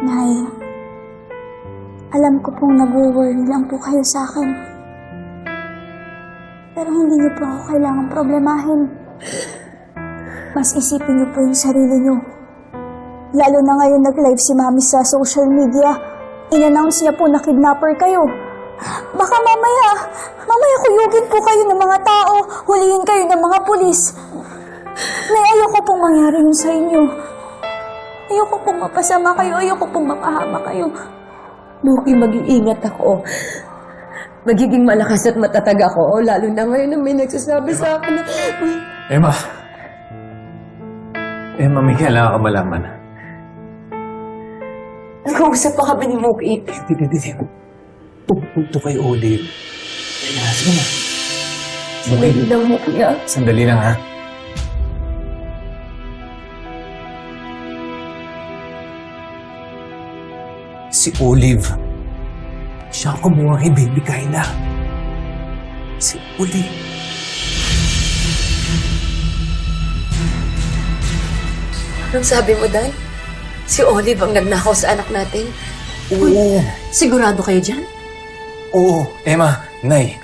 Nay, alam ko pong nag-worry lang po kayo sa akin. Pero hindi niyo po ako kailangang problemahin. Mas isipin niyo po yung sarili niyo. Lalo na ngayon nag-live si Mami sa social media. In-announce niya po na kidnapper kayo. Baka mamaya kuyugin po kayo ng mga tao, hulihin kayo ng mga pulis. Nay, ayoko pong mangyari yun sa inyo. Ayoko pong mapasama kayo, ayoko pong mapahama kayo. Muki, mag-iingat ako. Magiging malakas at matatag ako, lalo na ngayon na may nagsasabi sa akin na... Emma, may kailangan ka malaman. Nag-uusap pa kami ni Muki. Hindi. Tungkol kay Olive. Sige na. Sandali lang, Muki, ah. Sandali lang, ha? Si Olive. Siya ang kumuha kay Baby Kyla. Si Olive. Anong sabi mo, Dan? Si Olive ang nagnakaw sa anak natin? Oo. Sigurado kayo dyan? Oo. Emma, Nay.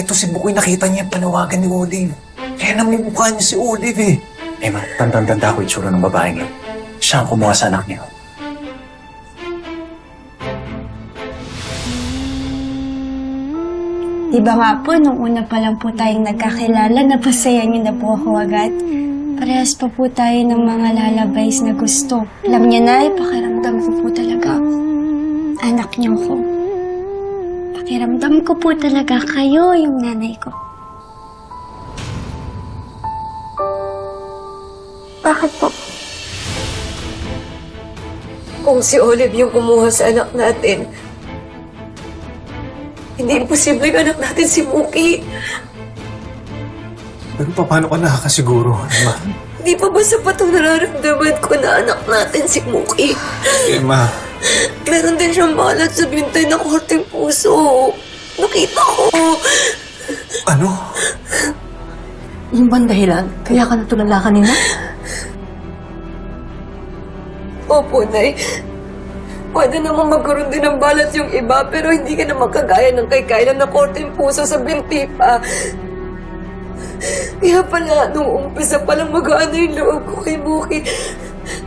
Ito si Bukoy, nakita niya yung panawagan ni Olive. Kaya namumukha niya si Olive eh. Emma, tandang-tanda ko yung tsura ng babaeng yun. Siya ang kumuha sa anak niya. Diba nga po, nung una pa lang po tayong nagkakilala, napasaya niyo na po ako agad. Parehas pa po tayo ng mga lalabays na gusto. Alam niyo na, pakiramdam ko po talaga. Anak niyo ko. Pakiramdam ko po talaga kayo, yung nanay ko. Bakit po? Kung si Olive yung kumuha sa anak natin, hindi imposible yung anak natin si Muki. Pero paano ka nakakasiguro, Emma? Hindi pa ba sapat ang nararamdaman ko na anak natin si Muki? Emma. Meron din siyang balat sa bintay na korteng puso. Nakita ko. Ano? Yung bang dahilan? Kaya ka natulala kanina? Opo, Nay. Pwede namang magkaroon din ng balat yung iba, pero hindi ka na makagaya ng kay Kyla na korteng puso sa binti pa. Kaya pala, nung umpisa palang mag-aano yung loob ko kay Muki.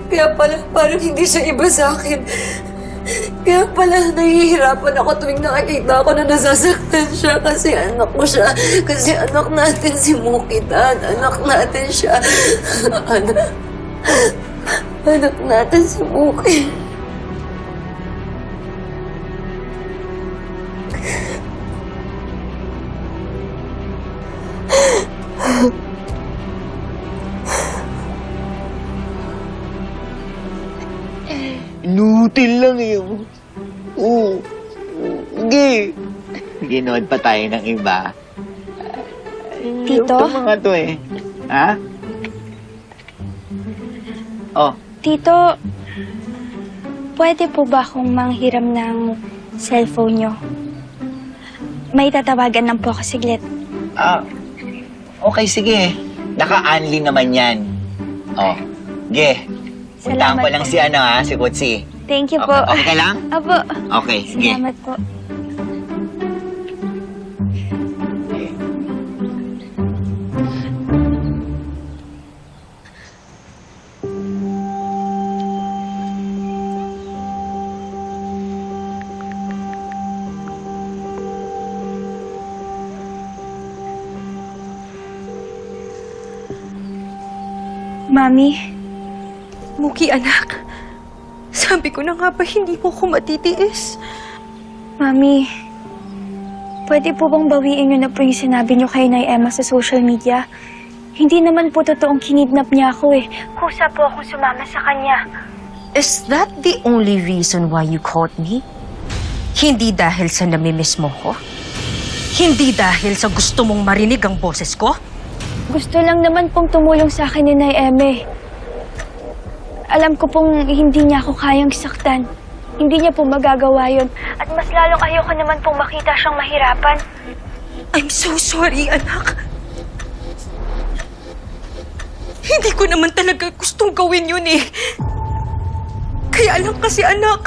Kaya pala, parang hindi siya iba sa akin. Kaya pala, nahihirapan ako tuwing nakikita ko na nasasaktan siya kasi anak ko siya. Kasi anak natin si Muki, Dan. Anak natin siya. Anak natin si Muki. Inutil lang yun. Oo. Sige. Ginood pa tayo ng iba. Tito? Ito mga to eh. Ha? Oh. Tito, pwede po ba akong manghiram ng cellphone niyo? May tatawagan lang po ako siglit. Okay, sige. Naka-unli naman yan. Oh. Ge. Puntahan ko lang po. si Kutsi. Thank you Okay, po. okay ka lang? Apo. Okay, sige. Salamat po. Mami, Muki, anak. Sabi ko na nga ba hindi mo ko matitiis? Mami, pwede po bang bawiin niyo na po yung sinabi niyo kay Nay Emma sa social media? Hindi naman po totoong kinidnap niya ako eh. Kusa po akong sumama sa kanya. Is that the only reason why you caught me? Hindi dahil sa namimiss mo ko? Hindi dahil sa gusto mong marinig ang boses ko? Gusto lang naman pong tumulong sa akin ni Nay Eme. Alam ko pong hindi niya ako kayang saktan. Hindi niya po magagawa yun. At mas lalong ayoko naman pong makita siyang mahirapan. I'm so sorry, anak. Hindi ko naman talaga gustong gawin yun eh. Kaya lang kasi anak,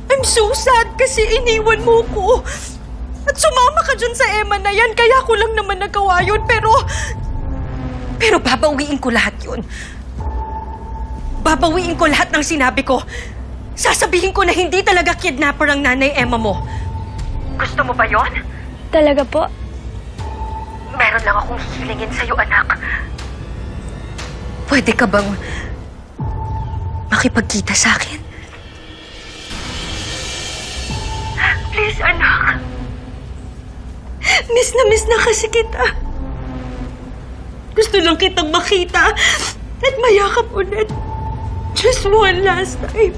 I'm so sad kasi iniwan mo ko. At sumama ka dyan sa Emma na yan, kaya ko lang naman nagawa yun. Pero babawiin ko lahat yun. Babawiin ko lahat ng sinabi ko. Sasabihin ko na hindi talaga kidnapper ang nanay Emma mo. Gusto mo ba yon? Talaga po? Meron lang akong hihilingin sa'yo, anak. Pwede ka bang makipagkita sa akin? Please, anak. Miss na kasi kita. Gusto lang kitang makita at mayakap ulit. Just one last time.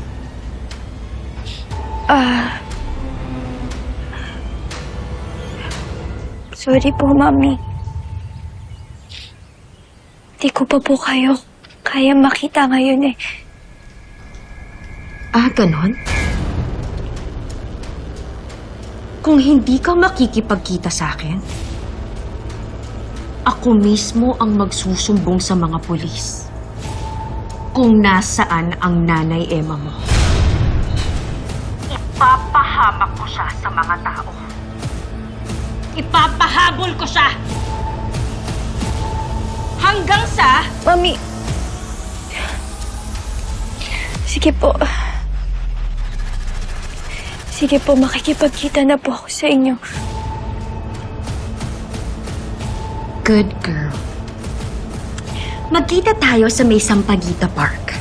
Sorry po, Mami. Di ko pa po kayo kaya makita ngayon eh. Ah, ganon? Kung hindi ka makikipagkita sa akin, ako mismo ang magsusumbong sa mga pulis kung nasaan ang nanay Emma mo. Ipapahamak ko siya sa mga tao. Ipapahabol ko siya! Hanggang sa... Mami. Sige po. Sige po, makikipagkita na po ako sa inyo. Good girl. Magkita tayo sa may Sampaguita Park.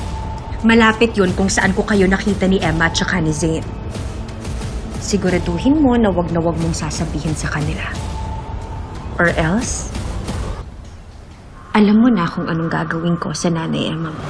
Malapit yun kung saan ko kayo nakita ni Emma at saka ni Zane. Siguraduhin mo na wag mong sasabihin sa kanila. Or else, alam mo na kung anong gagawin ko sa nanay Emma mo.